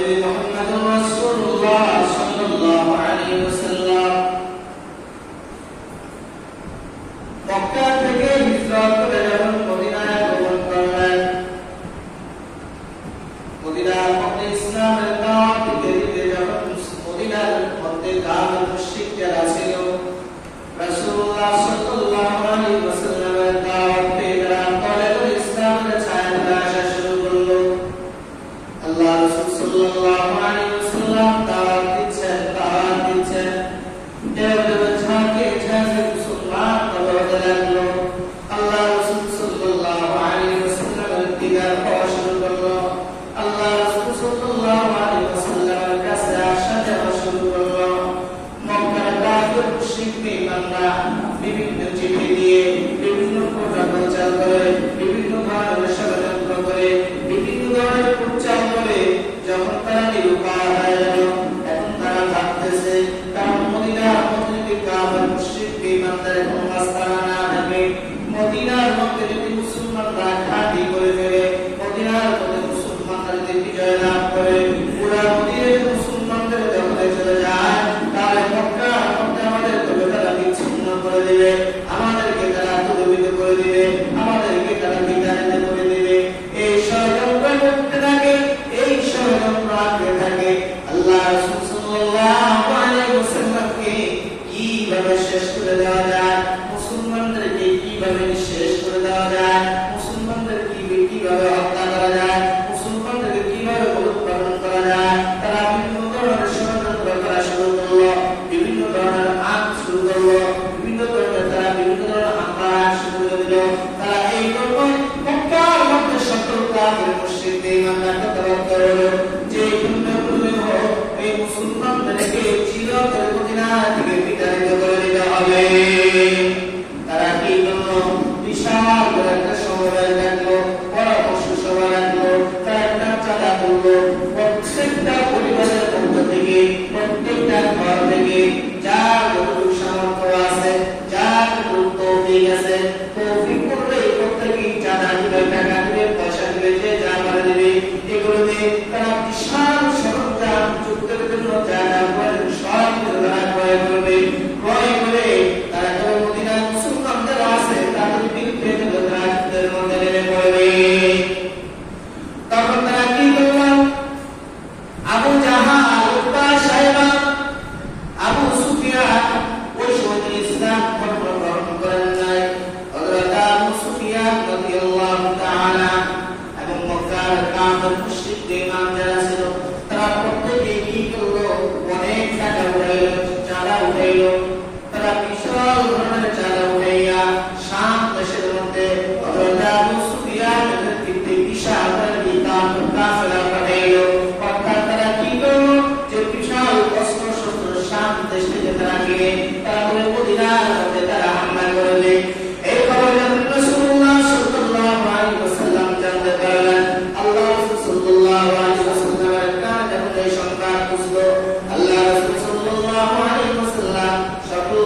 নবী মুহাম্মদুর রাসূলুল্লাহ সাল্লাল্লাহু আলাইহি ওয়াসাল্লাম মক্কা থেকে হিজরত করে যখন মদিনায় আগমন করলেন, মদিনার মধ্যে ইসলামের দাওয়াত দিতে দিতে যখন মদিনার মধ্যে কাফের মুশরিক যারা ছিল, রাসূলুল্লাহ সাল্লাল্লাহু আলাইহি ওয়াসাল্লামের দাওয়াত পেয়ে তারা তলে তলে ইসলামের ছায়াতলে আসা শুরু করলো। আল্লাহ রাসূল সাল্লাল্লাহু আলাইহি ওয়াসাল্লাম দাওয়াত দিচ্ছেন এভাবে ঝাঁকে ঝাঁকে মুসলমান হতে লাগলো। আল্লাহ রাসূল সাল্লাল্লাহু আলাইহি ওয়াসাল্লামের দিদার পাওয়া শুরু করলো। আল্লাহ রাসূল সাল্লাল্লাহু আলাইহি ওয়াসাল্লামের কাছে আসা যাওয়া শুরু করলো। মক্কার কাফির মুশরিক বেঈমানরা বিভিন্ন চিঠি দিয়ে, বিভিন্ন প্রচার করে, বিভিন্ন ধরনের ষড়যন্ত্র করে, বিভিন্ন ধরনের প্রচার করে যখন তারা নিরুপায় হয়ে গেল, এখন তারা ভাবতেছে কারণ মদিনার মধ্যে যদি কাফির মুশরিক বেঈমানদের কোনো আস্তানা না থাকে, মদিনার মধ্যে যদি মুসলমানরা ঘাঁটি করে ফেলে, মদিনার মধ্যে মুসলমানরা যদি বিজয় লাভ করে, পুরা মদিনার মুসলমানদের দখলে চলে যায়, তাহলে মক্কার মধ্যে আমাদেরকে তারা বিচ্ছিন্ন করে দিবে, আমাদেরকে তারা দুর্বৃত্ত করে দিবে, আমাদেরকে তারা বিতাড়িত করে দিবে। এই ষড়যন্ত্র করতে থাকে, এই ষড়যন্ত্র আঁকতে থাকে। আল্লাহ রাসূল সাল্লাল্লাহু আলাইহি ওয়াসাল্লামকে কিভাবে শেষ করে দেওয়া যায়, মুসলমানদেরকে কিভাবে শেষ করে দেওয়া যায়, মুসলমানদেরকে কিভাবে হত্যা করা যায়, মুসলমানদেরকে কিভাবে উৎপাদন করা যায়, তারা বিভিন্ন ধরনের ষড়যন্ত্র করা শুরু করলো, বিভিন্ন ধরনের আঁক শুরু করলো, বিভিন্ন ধরনের তারা বিভিন্ন ধরনের হামলা শুরু করে দিল। তারা এই রকম মক্কার মধ্যে সকল কাফির মুশরিক বেঈমানরা তাওয়াক্কা করলো যে কোনভাবে হোক এই মুসলমানদেরকে চিরতরে মদিনা থেকে বিতাড়িত করে দিতে হবে। তারা কি করলো? বিশাল বড় একটা সমবায় রাখলো, পরামর্শ সভা রাখলো, তারা একটা চাঁদা করলো। প্রত্যেকটা পরিবারের পক্ষ থেকে, প্রত্যেকটা ঘর থেকে যার যতটুকু সামর্থ্য আছে, যার যতটুকু তৌফিক আছে, তৌফিক করলে প্রত্যেকেই চাঁদা দিবে, টাকা দিবে, পয়সা দিবে, যে যা পারে দিবে। এগুলো দিয়ে তারা বিশাল সরঞ্জাম যুদ্ধের জন্য যা যা করে সব তারা ক্রয় করবে। ক্রয় করে তারা মদিনার মুসলমানদের আছে তাদের বিরুদ্ধে যুদ্ধের মধ্যে নেমে পড়বে। তখন তারা কি করলো? আবু জাহাল, উতবা, শাইবা, আবু সুফিয়ান ওই সময় ইসলাম গ্রহণ করেন নাই। হযরত আবু সুফিয়ান রাদিয়াল্লাহু তাআলা এবং মক্কার কাফির মুশরিক বেঈমান যারা ছিল, তারা প্রত্যেকেই কি করলো? অনেক টাকা উঠাইলো, চাঁদা উঠাইলো। তারা বিশাল ধরনের চাঁদা উঠাইয়া শাম দেশের মধ্যে হযরত আবু সুফিয়ানের নেতৃত্বে বিশাল কাফেলা পাঠাইলো। অর্থাৎ তারা কি করলো? যে বিশাল অস্ত্র শস্ত্র শাম দেশ থেকে তারা কিনে তারা বলে মদিনার মধ্যে তারা হামলা করবে। এই খবর যখন রাসূলুল্লাহ সাল্লাল্লাহু আলাইহি ওয়াসাল্লাম জানতে পারলেন, আল্লাহ রাসূল সাল্লাল্লাহু আলাইহি ওয়াসাল্লামের কানে যখন এই সংবাদ পৌঁছলো, আল্লাহ রাসূল সাল্লাল্লাহু আলাইহি ওয়াসাল্লাম সকল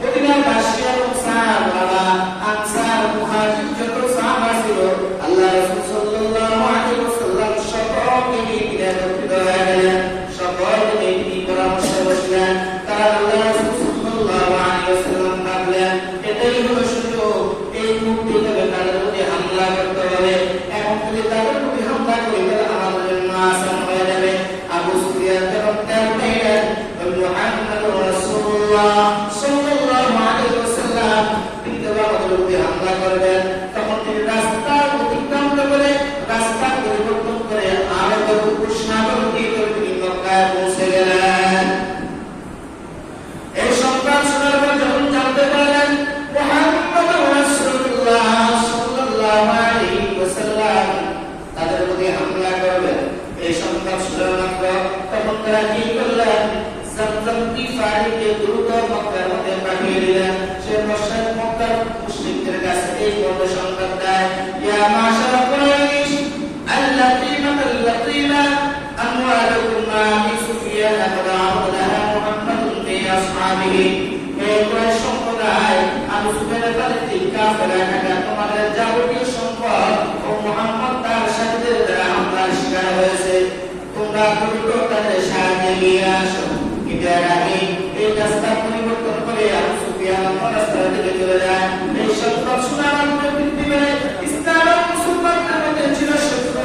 মদিনার বাসী এবং সাহাবা, আনসার, মুহাজির যত সাহাবা ছিল, আল্লাহ রাসূল সাল্লাল্লাহু আলাইহি ওয়াসাল্লাম সকলকে নিয়ে একত্রিত হয়ে গেলেন, সকলকে নিয়ে পরামর্শে বসলেন। তারা আল্লাহ রাসূল সাল্লাল্লাহু আলাইহি ওয়াসাল্লাম ভাবলেন এটাই হলো সুযোগ, এই মুহূর্তে তাদের প্রতি হামলা করতে হবে। এখন যদি তাদের প্রতি হামলা করি তাহলে আমাদের জন্য আসান হয়ে যাবে। আবু সুফিয়ান যখন টের পেলেন মুহাম্মদুর রাসূলুল্লাহ সাল্লাল্লাহু আলাইহি ওয়াসাল্লাম কিন্তু আমাদের প্রতি হামলা করবেন, তখন তিনি রাস্তা অতিক্রম করে, রাস্তা পরিবর্তন করে আরব উপসাগর দিয়ে তিনি মক্কায় পৌঁছে গেলেন। এই সংবাদ শোনার পর যখন জানতে পারলেন মুহাম্মদুর রাসূলুল্লাহ সাল্লাল্লাহু আলাইহি ওয়াসাল্লাম তাদের প্রতি হামলা করবেন, এই সংবাদ শোনার মাত্র তখন তারা কি করলেন? জামজাম গিফারিকে দ্রুত মক্কার মধ্যে পাঠিয়ে দিলেন। সে মক্কার মুশরিকদের কাছে এই বড় সংবাদ দেয়, ইয়া মাশারা কুরাইশ আল্লাযীনা আমওয়ালুকুম মা বি সুফিয়ান আবদাহা মুহাম্মাদুন বি আসহাবিহি। এই কুরাইশ সম্প্রদায় আবু সুফিয়ানের নেতৃত্বে কাফেররা টাকা তোমাদের যাবতীয় সম্পদ ও মুহাম্মদ তার সাথীদের দ্বারা হামলার শিকার হয়েছে। তোমরা তোমরা দ্রুত তাদের সাহায্য নিয়ে আসো। কিন্তু এর আগে এই রাস্তা পরিবর্তন করে আবু সুফিয়ান রাস্তা থেকে চলে যায়। এই সংবাদ শোনার মাধ্যমে পৃথিবীতে ইসলাম ও মুসলমানদের মধ্যে ছিল শত্রু,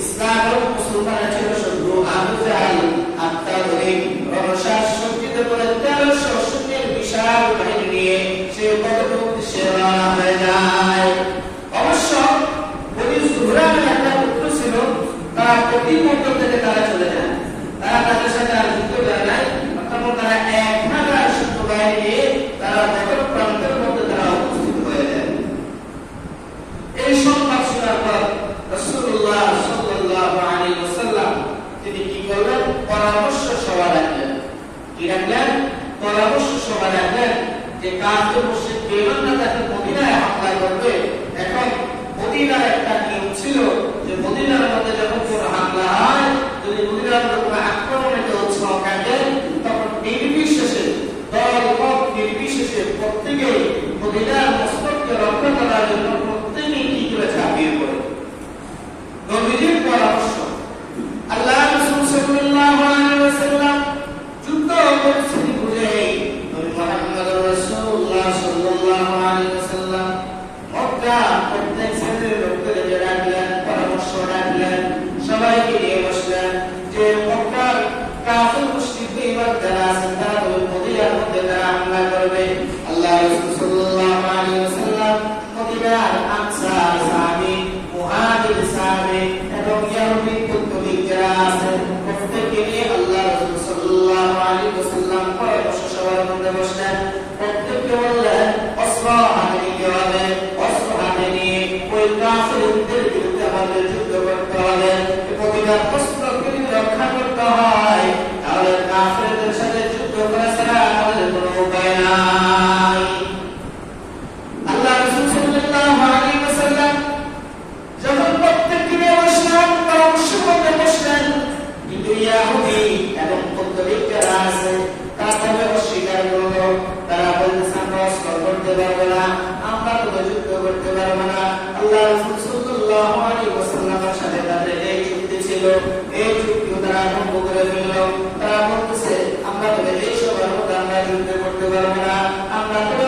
ইসলাম ও মুসলমানের ছিল শত্রু আবু জাহেল আত্মাধুনিক রণসাজ সজ্জিত করে 1300 সৈন্যের বিশাল বাহিনী নিয়ে সে বদর উদ্দেশ্যে রওনা হয়ে যায়। অবশ্য বনি জুহরানের একটা পুত্র ছিল, তারা প্রতি মুহূর্ত থেকে তারা চলে যায়, তারা তাদের সাথে আর যুদ্ধ করে নাই। তখন তারা 1000 শত্রু বাহিনী নিয়ে তারা বদর প্রান্তের মধ্যে তারা উপস্থিত হয়ে যায়। এই সংবাদ শোনার পর রাসূলুল্লাহ সাল্লাল্লাহু আলাইহি ওয়াসাল্লাম তিনি কি করলেন? পরামর্শ সভা রাখলেন। কি রাখলেন? পরামর্শ সভা রাখলেন যে কাফের মুশরিক বেঈমানরা তাকে মদিনায় হামলা করবে। এখন মদিনার একটা নিয়ম ছিল যে মদিনার মধ্যে যখন কোনো হামলা হয়, যদি মদিনার মধ্যে কোনো আক্রমণে কেউ ছ কাটে, তখন নির্বিশেষে দল-মত নির্বিশেষে প্রত্যেকেই মদিনার মস্তককে রক্ষা করার জন্য প্রত্যেকেই কি করে ঝাঁপিয়ে পড়ে। নবীজির পরামর্শ আল্লাহ রাসূল সাল্লাল্লাহু আলাইহি ওয়াসাল্লাম যুদ্ধ পরিস্থিতি বুঝে নবী মুহাম্মদ রাসূলুল্লাহ সাল্লাল্লাহু আলাইহি ওয়াসাল্লাম মক্কা প্রত্যেক শ্রেণীর লোকদেরকে ডাকলেন, পরামর্শ রাখলেন, সবাইকে নিয়ে বসলেন যে মক্কার কাফির মুশরিক বেঈমান যারা আছেন তারা মদিনার মধ্যে তারা হামলা করবে। আল্লাহ রাসূল সাল্লাল্লাহু আলাইহি ওয়াসাল্লাম মদিনার আনসার সাহাবী, মুহাজির সাহাবী এবং ইহুদি পুত্তলিক যারা আছেন প্রত্যেককে নিয়ে আল্লাহ রাসূল সাল্লাল্লাহু আলাইহি ওয়াসাল্লাম পরামর্শ সভার মধ্যে বসলেন। প্রত্যেককে বললেন অস্ত্র হাতে নিতে হবে, অস্ত্র হাতে নিয়ে ওই কাফিরদের বিরুদ্ধে আমাদের যুদ্ধ করতে হবে। মদিনার অস্ত্রকে রক্ষা করতে হয়, তাহলে কাফিরদের সাথে যুদ্ধ করা ছাড়া আমাদের কোনো উপায় নাই। আল্লাহ রাসূল সাল্লাল্লাহু আলাইহি ওয়াসাল্লাম যখন প্রত্যেককে নিয়ে বসলেন, পরামর্শ করতে বসলেন, কিন্তু ইহুদি এবং পুত্তলিক যারা আছে তারা তবে অস্বীকার করলো। তারা বলতেছে আমরা অস্ত্র করতে পারবো না, আমরা তো যুদ্ধ করতে পারবো না। আল্লাহ রাসূল সাল্লাল্লাহু আলাইহি ওয়াসাল্লামের সাথে তাদের এই চুক্তি ছিল, এই চুক্তি তারা ভঙ্গ করে ফেলল। তারা বলতেছে আমরা তো এই সবার মধ্যে আমরা যুদ্ধ করতে পারবো না, আমরা তো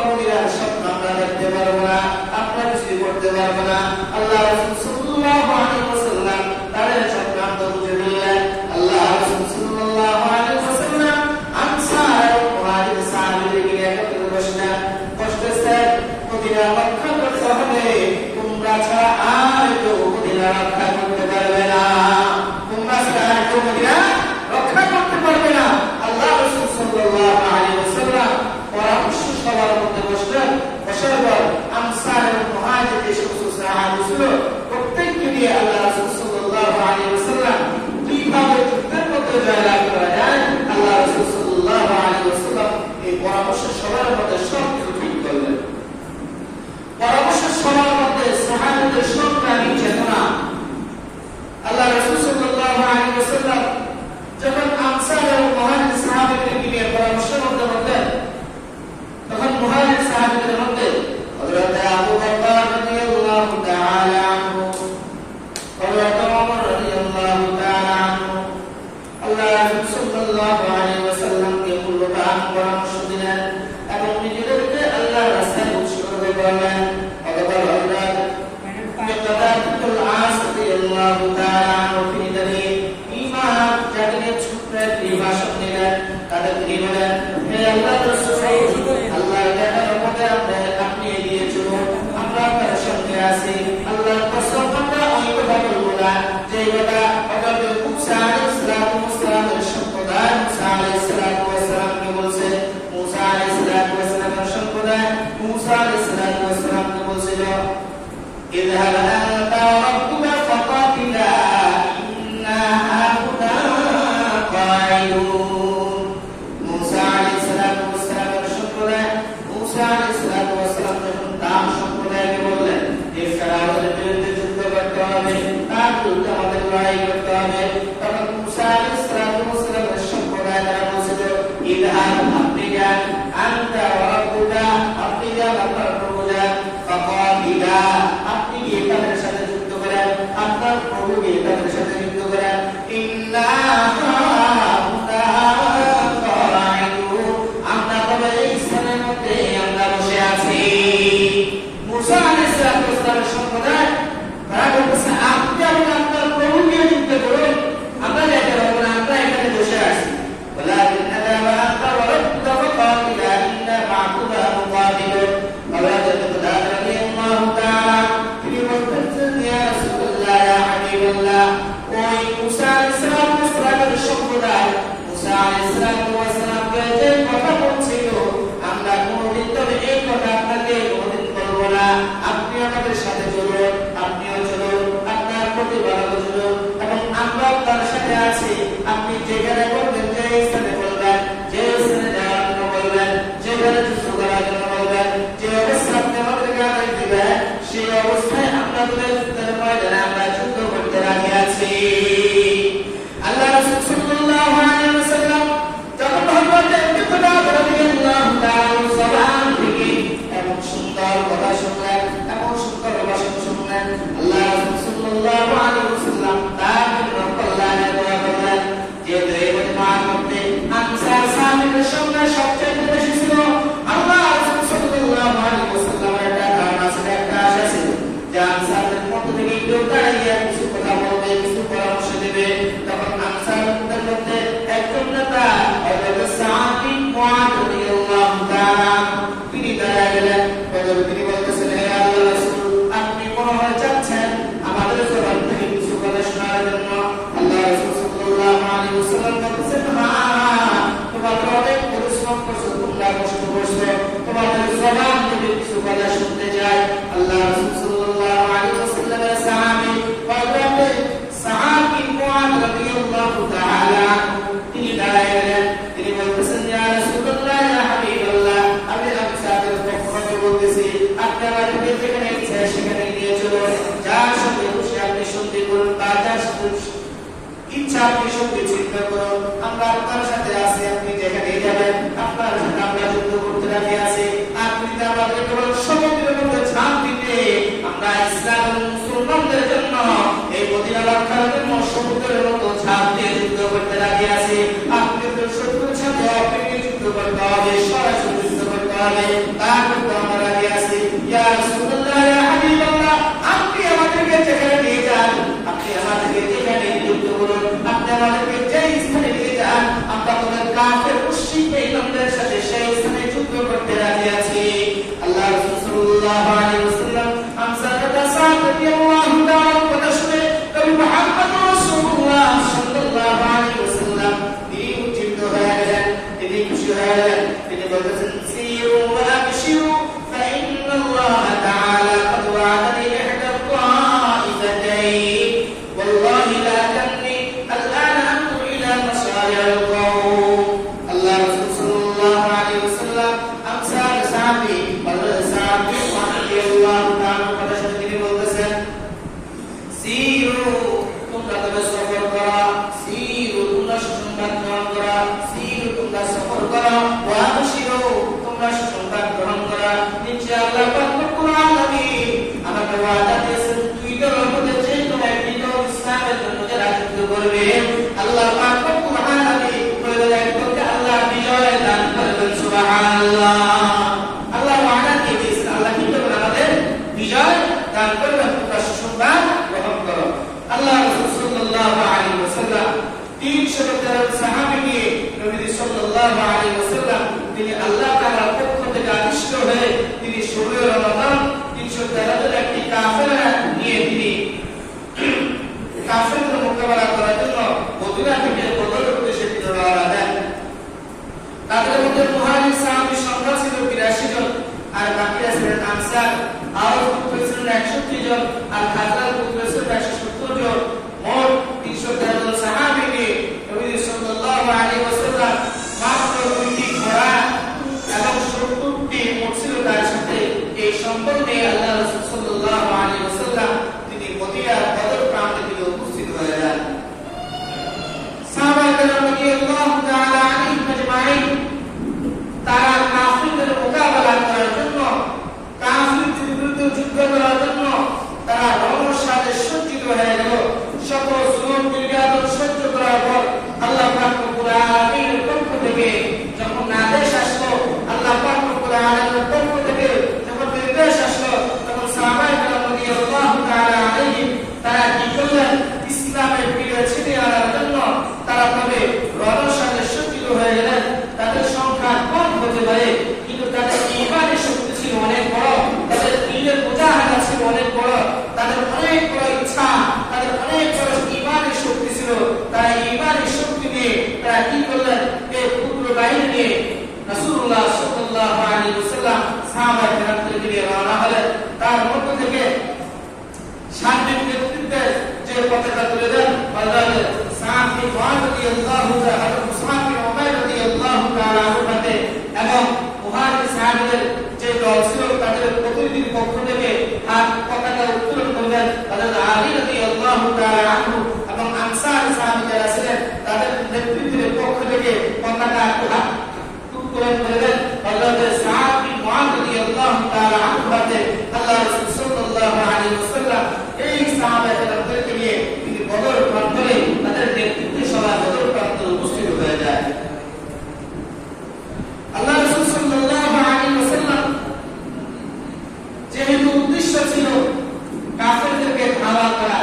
মদিনার স্বপ্ন আমরা দেখতে পারবো না, আমরা কিছু করতে পারবো না। আল্লাহ রাসূল সাল্লাল্লাহু আলাইহি ওয়াসাল্লাম তাদের চক্রান্ত বুঝে ফেললেন। আল্লাহ রাসূল সাল্লাল্লাহু আলাইহি ওয়াসাল্লাম আনসার ও মুহাজির সাহাবীদেরকে একত্রে বসলেন, বসতেছে মদিনা রক্ষা করতে হবে, তোমরা ছাড়া আর কেউ মদিনা রক্ষা করতে পারবে না, তোমরা ছাড়া আর কেউ মদিনা রক্ষা করতে পারবে না। আল্লাহ রাসূল সাল্লাল্লাহু আলাইহি ওয়াসাল্লাম পরামর্শ সভার মধ্যে বসলেন। বসার পর আনসার ও মুহাজির যে সমস্ত সাহাবী ছিল প্রত্যেককে দিয়ে আল্লাহ রাসূল সাল্লাল্লাহু আলাইহি ওয়াসাল্লাম কিভাবে যুদ্ধের মধ্যে জয়লাভ করা যায়, আল্লাহ রাসূল সাল্লাল্লাহু আলাইহি ওয়াসাল্লাম এই পরামর্শ সভার মধ্যে সব কিছু ঠিক করলেন। পরামর্শ সভার মধ্যে সাহাবীদের সংগ্রামী চেতনা, আল্লাহ রাসূল সাল্লাল্লাহু আলাইহি ওয়াসাল্লাম যখন আনসার ও মুহাজির সাহাবীদেরকে নিয়ে পরামর্শের মধ্যে বলতেন, তখন মুহাজির সাহাবীদের মধ্যে হযরত আবু বকর রাদিয়াল্লাহু তাআলা আনহু, হযরত ওমর রাদিয়াল্লাহু তাআলা আনহু আল্লাহ রাসূল সাল্লাল্লাহু আলাইহি ওয়াসাল্লামকে মূল্যবান পরামর্শ দিলেন এবং নিজেদেরকে আল্লাহর রাস্তায় উৎসর্গ করলেন। হযরত মিকদাদুল আস রাদিয়াল্লাহু তাআলা আনহু তিনি ঈমান জাতিকে ছুটে ভাষণ দিলেন, তাদেরকে বলেন হে আল্লাহর রাসূল, আল্লাহর দেখার মধ্যে আপনি এগিয়ে চলুন, আমরা আপনার সঙ্গে আছি। আল্লাহর কসম আমরা ওই কথা বলবো না যে কথা হযরত মুসা আলাইহিস সালামের সম্প্রদায় মুসা আলাইহিস সালামকে বলছে, মুসা আলাইহিস সালামের সম্প্রদায় মুসা আলাইহিস সালামকে বলছিল ইযহাব আনতা ওয়া রাব্বুকা ফাকাতিলা ইন্না হাহুনা কাঈদুন। মুসা আলাইহিস সালামের সম্প্রদায় মুসা আলাইহিস সালাম যখন তার সম্প্রদায়কে বললেন যে ফেরাউনের বিরুদ্ধে যুদ্ধ করতে হবে, তার বিরুদ্ধে আমাদের লড়াই করতে হবে, তখন মুসা আলাইহিস সালামের সম্প্রদায় তারা বলছিল ইযহাব আপনি যান, আনতা ওয়া রাব্বুকা আপনি যান, আপনার প্রভু যান, ফাকাতিলা আপনি গিয়ে তাদের মুসা আলাইহিস সালামকে যে কথা বলছিল আমরা কোনদিন তবে এই কথা আপনাকে কোনদিন বলবো না, আপনি আমাদের সাথে চলুন, আপনিও চলুন, আপনার প্রতিপালক চলুন এবং আমরা আপনার সাথে আছি। আপনি যেখানে বলবেন, যে স্থানে বলবেন, যে স্থানে যাওয়ার জন্য বলবেন, যেখানে যুদ্ধ করার জন্য বলবেন, যে অবস্থা আপনি আমাদেরকে আদেশ দিবেন, সেই অবস্থায় আমরা যুদ্ধের ময়দানে আমরা যুদ্ধ করতে রাজি আছি। আল্লাহ রাসূল সাল্লাল্লাহু আলাইহি ওয়াসাল্লাম যখন হযরত ইকরাম রাদিয়াল্লাহু তাআলা জবান থেকে এমন সুন্দর কথা শুনলেন, এমন সুন্দর ভাষণ শুনলেন, আল্লাহ রাসূল সাল্লাল্লাহু আলাইহি ওয়াসাল্লাম তার কল্যাণে দোয়া করলেন। যে এই মজমার মধ্যে আনসার সাহাবীদের সংখ্যা সবচেয়ে বেশি ছিল, আল্লাহ রাসূল সাল্লাল্লাহু আলাইহি ওয়াসাল্লামের একটা ধারণা ছিল, একটা আশা ছিল যে আনসারদের মধ্য থেকে কেউ দাঁড়িয়ে কিছু কথা বলবে, কিছু পরামর্শ দেবে। তখন আনসারদের মধ্যে একজন নেতা হযরত সাআদ বিন মুআয রাদিয়াল্লাহু তাআলা তিনি দাঁড়িয়ে গেলেন। তিনি বলতেছেন, হে আল্লাহর রাসূল, আপনি মনে হয় চাচ্ছেন আমাদের জবান থেকে কিছু কথা শোনার জন্য। আল্লাহ রাসূল সাল্লাল্লাহু আলাইহি ওয়াসাল্লাম বলতেছেন, হ্যাঁ, তোমরা অনেক পরিশ্রম করছো, তোমরা কষ্ট করছো, তোমাদের জবান থেকে কিছু কথা শুনতে চাই। আল্লাহ রাসূল সাল্লাল্লাহু আলাইহি ওয়াসাল্লামের সাহাবী হযরত সাআদ বিন মুআয রাদিয়াল্লাহু তাআলা তিনি দাঁড়িয়ে গেলেন। তিনি বলতেছেন, ইয়া রাসূলুল্লাহ, ইয়া হাবিবাল্লাহ, আমি আনসারদের পক্ষ থেকে বলতেছি, আপনি আমাদেরকে যেখানে ইচ্ছা সেখানে নিয়ে চলুন, যার সঙ্গে খুশি আপনি সঙ্গে করুন, বা যার সাথে ইচ্ছা আপনি সঙ্গে চিন্তা করুন, আমরা আপনার সাথে আছি, আপনি যেখানে যাবেন আপনার সাথে আমরা যুদ্ধ করতে রাজি আছি। আপনি যদি আমাদের কেবল সমুদ্রের মধ্যে ঝাঁপ দিতে, আমরা ইসলাম এবং মুসলমানদের জন্য এই মদিনা রক্ষার জন্য সমুদ্রের মতো ঝাঁপ দিয়ে যুদ্ধ করতে রাজি আছি। আপনি তো শত্রুর সাথে অপেক্ষে যুদ্ধ করতে হবে, সরাসরি যুদ্ধ করতে হবে, তার করতে আমরা রাজি আছি। ইয়া রাসূলুল্লাহ, ইয়া হাবিবাল্লাহ, আপনি আমাদেরকে যেখানে নিয়ে যান, আপনি আমাদেরকে যেখানে যুদ্ধ করুন, আপনি আমাদেরকে যে স্থানে নিয়ে যান, আমরা তোমাদের কাফের মুশরিক বেঈমানদের সাথে সেই স্থানে যুদ্ধ করতে রাজি আছি। আল্লাহ রাসূল সাল্লাল্লাহু আলাইহি ওয়াসাল্লাম আনসারদের সাথ রাদিয়াল্লাহু তাআলা কথা শুনে নবী মুহাম্মদ রাসূলুল্লাহ সাল্লাল্লাহু আলাইহি ওয়াসাল্লাম তিনি উজ্জীবিত হয়ে গেলেন, তিনি খুশি হয়ে গেলেন। তিনি বলতেছেন, সিরু ওয়া আবশিরু ফাইন্নাল্লাহ তাআলা قد وعدني إحدى الطائفتين والله لا تمني الآن أنظر إلى مصارع القوم. الله رسول صلى الله عليه وسلم أمثال صحابي والصحابي رضي الله تعالى قد شهدني বলতেছেন, সিরু তোমরা তবে সফর করো, সিরু তোমরা সুসংবাদ গ্রহণ করো, সিরু তোমরা সফর করো, ওয়া আবশিরু তোমরা সুসংবাদ গ্রহণ করো, ইনশাআল্লাহ পাক রব্বুল আলামিন আমাকে ওয়াদা দিয়েছেন, দুই দলের মধ্যে যে কোনো একটি দল ইসলামের জন্য যারা যুদ্ধ করবে, আল্লাহ পাক রব্বুল আলামিন বলে একজনকে আল্লাহ বিজয় দান করবেন। সুবহানাল্লাহ, আল্লাহ ওয়াদা দিয়েছেন, আল্লাহ কি করবেন, আমাদের বিজয় দান করবেন, তোমরা সুসংবাদ গ্রহণ করো। আল্লাহ রাসূল সাল্লাল্লাহু আলাইহি ওয়াসাল্লাম 313 সাহাবী নিয়ে নবী সাল্লাল্লাহু আলাইহি ওয়াসাল্লাম তিনি আল্লাহ তাআলার পক্ষ থেকে আদিষ্ট হয়ে তিনি 16 রমাদান 313 একটি কাফেলা নিয়ে তিনি কাফেরদের মোকাবেলা করার জন্য মদিনা থেকে বদরের উদ্দেশ্যে তিনি রওনা দেন। তাদের মধ্যে মুহাজির সাহাবী সংখ্যা ছিল 82 জন, আর বাকিরা ছিলেন আনসার। আওয়াজ পুত্র ছিলেন 61 জন, আর খাজরাজ পুত্র ছিলেন 170 জন। মোট 313 জন সাহাবী নিয়ে নবী সাল্লাল্লাহু আলাইহি ওয়াসাল্লাম মাত্র 2টি ঘোড়া এবং 70টি উট ছিল তার সাথে। এই সম্পদ নিয়ে আল্লাহ রাসূল সাল্লাল্লাহু আলাইহি ওয়াসাল্লাম তিনি মদিনার বদর প্রান্তে গিয়ে উপস্থিত হয়ে যান। সাহাবায়ে রাদিয়াল্লাহু তাআলা আলাইহিম আজমাইন তারা কাফিরদের মোকাবেলা করার জন্য, কাফিরদের বিরুদ্ধে যুদ্ধ করার জন্য তারা রণসাজে সজ্জিত হয়ে গেল। সকল জুলুম নির্যাতন সহ্য করার পর আল্লাহ পাক রব্বুল আলামিনের পক্ষ থেকে যখন আদেশ আসলো, আল্লাহ পাক রব্বুল আলামিনের পক্ষ থেকে যখন নির্দেশ আসলো, তখন সাহাবায়ে কেরাম রাদিয়াল্লাহু তাআলা আলাইহিম তারা কি করলেন, ইসলামের বিজয় ছিনিয়ে আনার জন্য তারা তবে রণসাজে ইমানের শক্তি নিয়ে তারা কি করলেন, এই ক্ষুদ্র বাহিনী নিয়ে রাসূলুল্লাহ সাল্লাল্লাহু আলাইহি ওয়াসাল্লাম সাহাবায়ে কেরামদেরকে নিয়ে রওনা হলেন। তার মধ্য থেকে সার্বিক নেতৃত্বে যে পতাকা তুলে দেন হযরত সাদ বিন মুআয রাদিয়াল্লাহু তাআলা, মুসআব বিন উমাইর রাদিয়াল্লাহু তাআলা আনহুকে এবং মুহাজির সাহাবীদের যে দল ছিল তাদের প্রতিনিধির পক্ষ থেকে আর পতাকা উত্তোলন করলেন হযরত আলী রাদিয়াল্লাহু তাআলা আনহু এবং আনসার সাহাবী যারা ছিলেন তাদের নেতৃত্বের পক্ষ থেকে পতাকা উত্তোলন করলেন হযরত সাদ বিন মুআয রাদিয়াল্লাহু তাআলা আনহুকে। আল্লাহ রাসূল সাল্লাল্লাহু আলাইহি ওয়াসাল্লাম এই সাহাবাদেরকে নিয়ে তিনি বদর প্রান্তরে তাদের নেতৃত্বে সভা বদর প্রান্তরে উপস্থিত হয়ে যায়। আল্লাহ রাসূল সাল্লাল্লাহু আলাইহি ওয়াসাল্লাম যেহেতু উদ্দেশ্য ছিল কাফেরদেরকে ধাওয়া করা,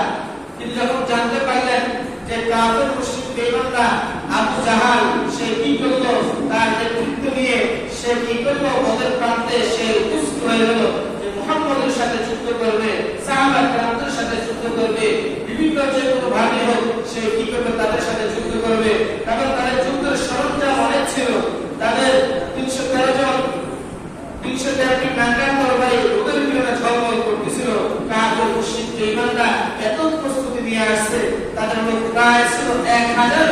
তিনি যখন জানতে পারলেন যে কাফের মুশরিক বেঈমানরা আবু জাহাল সে কি করলো, তার নেতৃত্ব নিয়ে সে কি করলো, বদর প্রান্তে সে উপস্থিত হয়ে গেল যে মুহাম্মদের সাথে যুদ্ধ করবে, সাহাবা কেরামদের সাথে যুদ্ধ করবে, বিভিন্ন যে কোনো ভাগে হোক সে কি করবে, তাদের সাথে যুদ্ধ করবে। এবং তাদের যুদ্ধের সরঞ্জাম অনেক ছিল, তাদের 313টি নাঙ্গা তরবারি ওদের বিরুদ্ধে ঝলমল করতেছিল। কাফের মুশরিক বেঈমানরা এত প্রস্তুতি নিয়ে আসছে, তাদের লোক প্রায় ছিল 1000